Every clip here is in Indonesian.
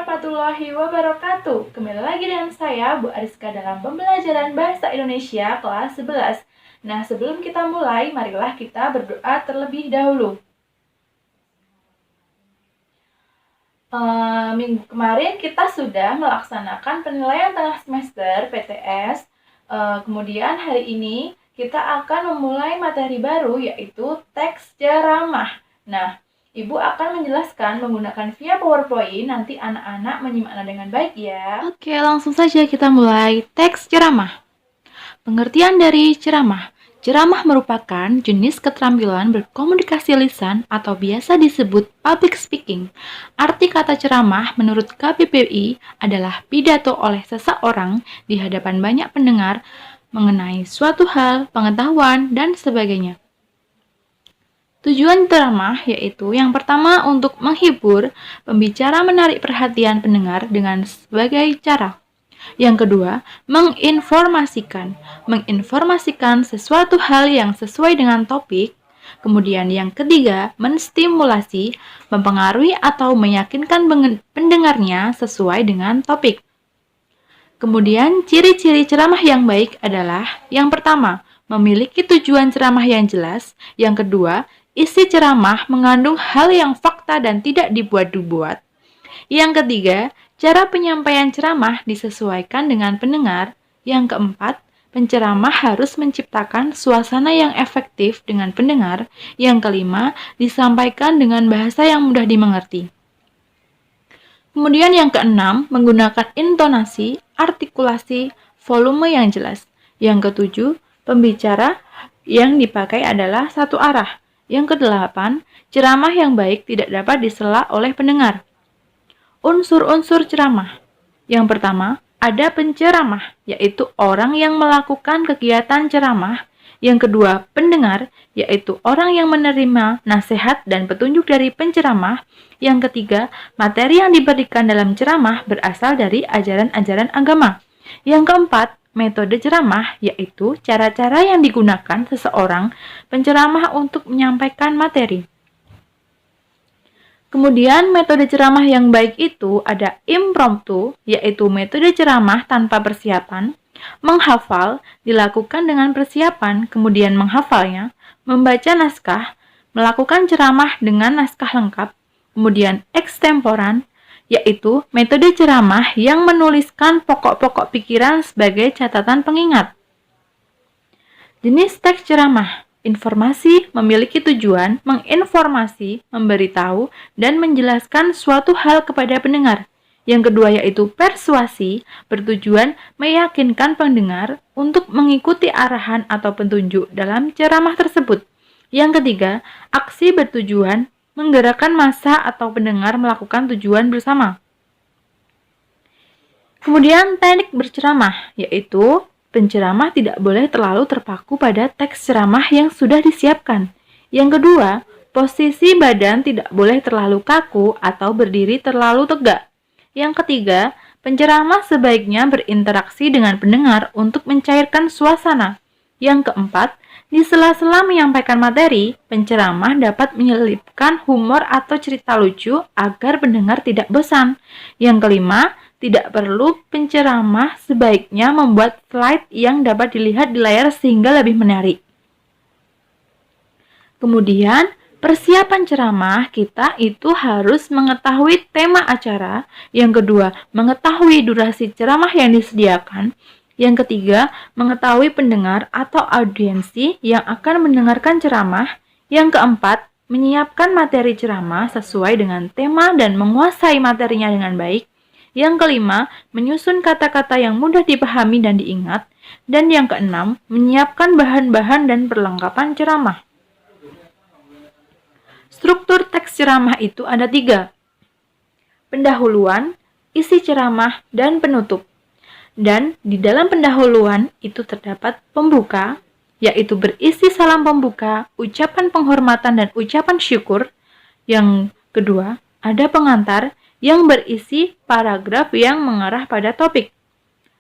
warahmatullahi wabarakatuh. Kembali lagi dengan saya, Bu Ariska dalam pembelajaran Bahasa Indonesia kelas 11. Nah, sebelum kita mulai, marilah kita berdoa terlebih dahulu. Minggu kemarin kita sudah melaksanakan penilaian tengah semester PTS. Kemudian hari ini kita akan memulai materi baru, yaitu teks ceramah. Nah, Ibu akan menjelaskan menggunakan via PowerPoint, nanti anak-anak menyimaknya dengan baik ya. Oke, langsung saja kita mulai teks ceramah. Pengertian dari ceramah. Ceramah merupakan jenis keterampilan berkomunikasi lisan atau biasa disebut public speaking. Arti kata ceramah menurut KBBI adalah pidato oleh seseorang di hadapan banyak pendengar mengenai suatu hal, pengetahuan, dan sebagainya. Tujuan ceramah yaitu yang pertama untuk menghibur, pembicara menarik perhatian pendengar dengan sebagai cara. Yang kedua, menginformasikan sesuatu hal yang sesuai dengan topik. Kemudian yang ketiga, menstimulasi, mempengaruhi atau meyakinkan pendengarnya sesuai dengan topik. Kemudian ciri-ciri ceramah yang baik adalah yang pertama, memiliki tujuan ceramah yang jelas. Yang kedua, isi ceramah mengandung hal yang fakta dan tidak dibuat-buat. Yang ketiga, cara penyampaian ceramah disesuaikan dengan pendengar. Yang keempat, penceramah harus menciptakan suasana yang efektif dengan pendengar. Yang kelima, disampaikan dengan bahasa yang mudah dimengerti. Kemudian yang keenam, menggunakan intonasi, artikulasi, volume yang jelas. Yang ketujuh, pembicara yang dipakai adalah satu arah. Yang kedelapan, ceramah yang baik tidak dapat disela oleh pendengar. Unsur-unsur ceramah. Yang pertama, ada penceramah, yaitu orang yang melakukan kegiatan ceramah. Yang kedua, pendengar, yaitu orang yang menerima nasihat dan petunjuk dari penceramah. Yang ketiga, materi yang diberikan dalam ceramah berasal dari ajaran-ajaran agama. Yang keempat, metode ceramah, yaitu cara-cara yang digunakan seseorang penceramah untuk menyampaikan materi. Kemudian metode ceramah yang baik itu ada impromptu, yaitu metode ceramah tanpa persiapan, menghafal, dilakukan dengan persiapan, kemudian menghafalnya, membaca naskah, melakukan ceramah dengan naskah lengkap, kemudian ekstemporan, yaitu metode ceramah yang menuliskan pokok-pokok pikiran sebagai catatan pengingat. Jenis teks ceramah. Informasi memiliki tujuan menginformasi, memberitahu, dan menjelaskan suatu hal kepada pendengar. Yang kedua yaitu persuasi, bertujuan meyakinkan pendengar untuk mengikuti arahan atau petunjuk dalam ceramah tersebut. Yang ketiga, aksi bertujuan menggerakkan massa atau pendengar melakukan tujuan bersama. Kemudian teknik berceramah, yaitu penceramah tidak boleh terlalu terpaku pada teks ceramah yang sudah disiapkan. Yang kedua, posisi badan tidak boleh terlalu kaku atau berdiri terlalu tegak. Yang ketiga, penceramah sebaiknya berinteraksi dengan pendengar untuk mencairkan suasana. Yang keempat, di sela-sela menyampaikan materi, penceramah dapat menyelipkan humor atau cerita lucu agar pendengar tidak bosan. Yang kelima, tidak perlu penceramah sebaiknya membuat slide yang dapat dilihat di layar sehingga lebih menarik. Kemudian, persiapan ceramah kita itu harus mengetahui tema acara. Yang kedua, mengetahui durasi ceramah yang disediakan. Yang ketiga, mengetahui pendengar atau audiensi yang akan mendengarkan ceramah. Yang keempat, menyiapkan materi ceramah sesuai dengan tema dan menguasai materinya dengan baik. Yang kelima, menyusun kata-kata yang mudah dipahami dan diingat. Dan yang keenam, menyiapkan bahan-bahan dan perlengkapan ceramah. Struktur teks ceramah itu ada 3. Pendahuluan, isi ceramah, dan penutup. Dan di dalam pendahuluan itu terdapat pembuka, yaitu berisi salam pembuka, ucapan penghormatan dan ucapan syukur. Yang kedua, ada pengantar yang berisi paragraf yang mengarah pada topik.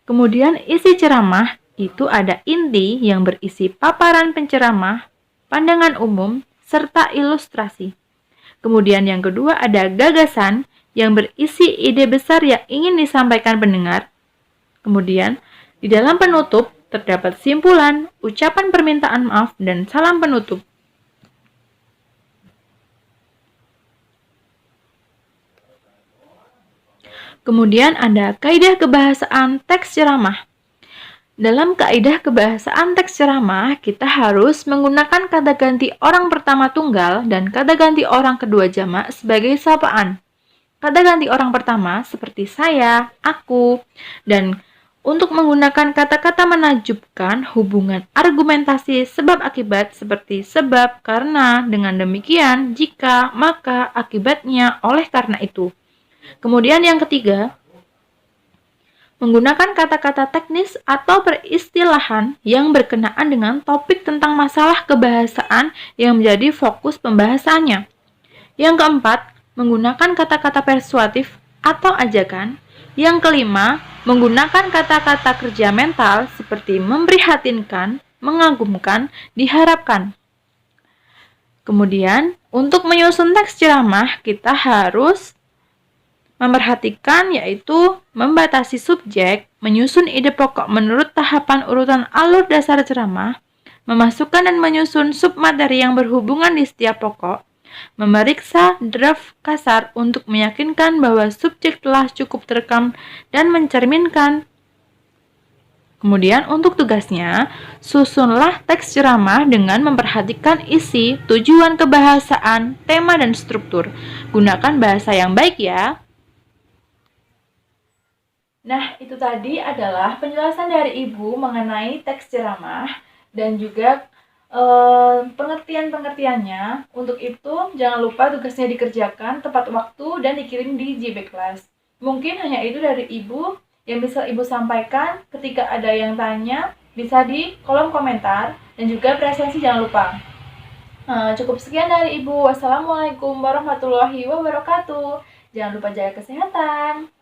Kemudian isi ceramah itu ada inti yang berisi paparan penceramah, pandangan umum, serta ilustrasi. Kemudian yang kedua ada gagasan yang berisi ide besar yang ingin disampaikan pendengar. Kemudian, di dalam penutup terdapat simpulan, ucapan permintaan maaf, dan salam penutup. Kemudian ada kaidah kebahasaan teks ceramah. Dalam kaidah kebahasaan teks ceramah, kita harus menggunakan kata ganti orang pertama tunggal dan kata ganti orang kedua jamak sebagai sapaan. Kata ganti orang pertama seperti saya, aku, dan untuk menggunakan kata-kata menajubkan hubungan argumentasi sebab akibat seperti sebab, karena, dengan demikian, jika, maka, akibatnya, oleh karena itu. Kemudian yang ketiga, menggunakan kata-kata teknis atau peristilahan yang berkenaan dengan topik tentang masalah kebahasaan yang menjadi fokus pembahasannya. Yang keempat, menggunakan kata-kata persuasif atau ajakan. Yang kelima, menggunakan kata-kata kerja mental seperti memprihatinkan, mengagumkan, diharapkan. Kemudian, untuk menyusun teks ceramah, kita harus memperhatikan yaitu membatasi subjek, menyusun ide pokok menurut tahapan urutan alur dasar ceramah, memasukkan dan menyusun submateri yang berhubungan di setiap pokok, memeriksa draft kasar untuk meyakinkan bahwa subjek telah cukup terekam dan mencerminkan. Kemudian untuk tugasnya, susunlah teks ceramah dengan memperhatikan isi, tujuan kebahasaan, tema, dan struktur. Gunakan bahasa yang baik ya. Nah, itu tadi adalah penjelasan dari Ibu mengenai teks ceramah dan juga pengertian-pengertiannya. Untuk itu, jangan lupa tugasnya dikerjakan tepat waktu dan dikirim di JB Class. Mungkin hanya itu dari Ibu yang bisa Ibu sampaikan. Ketika ada yang tanya, bisa di kolom komentar, dan juga presensi jangan lupa. Cukup sekian dari Ibu. Wassalamualaikum warahmatullahi wabarakatuh. Jangan lupa jaga kesehatan.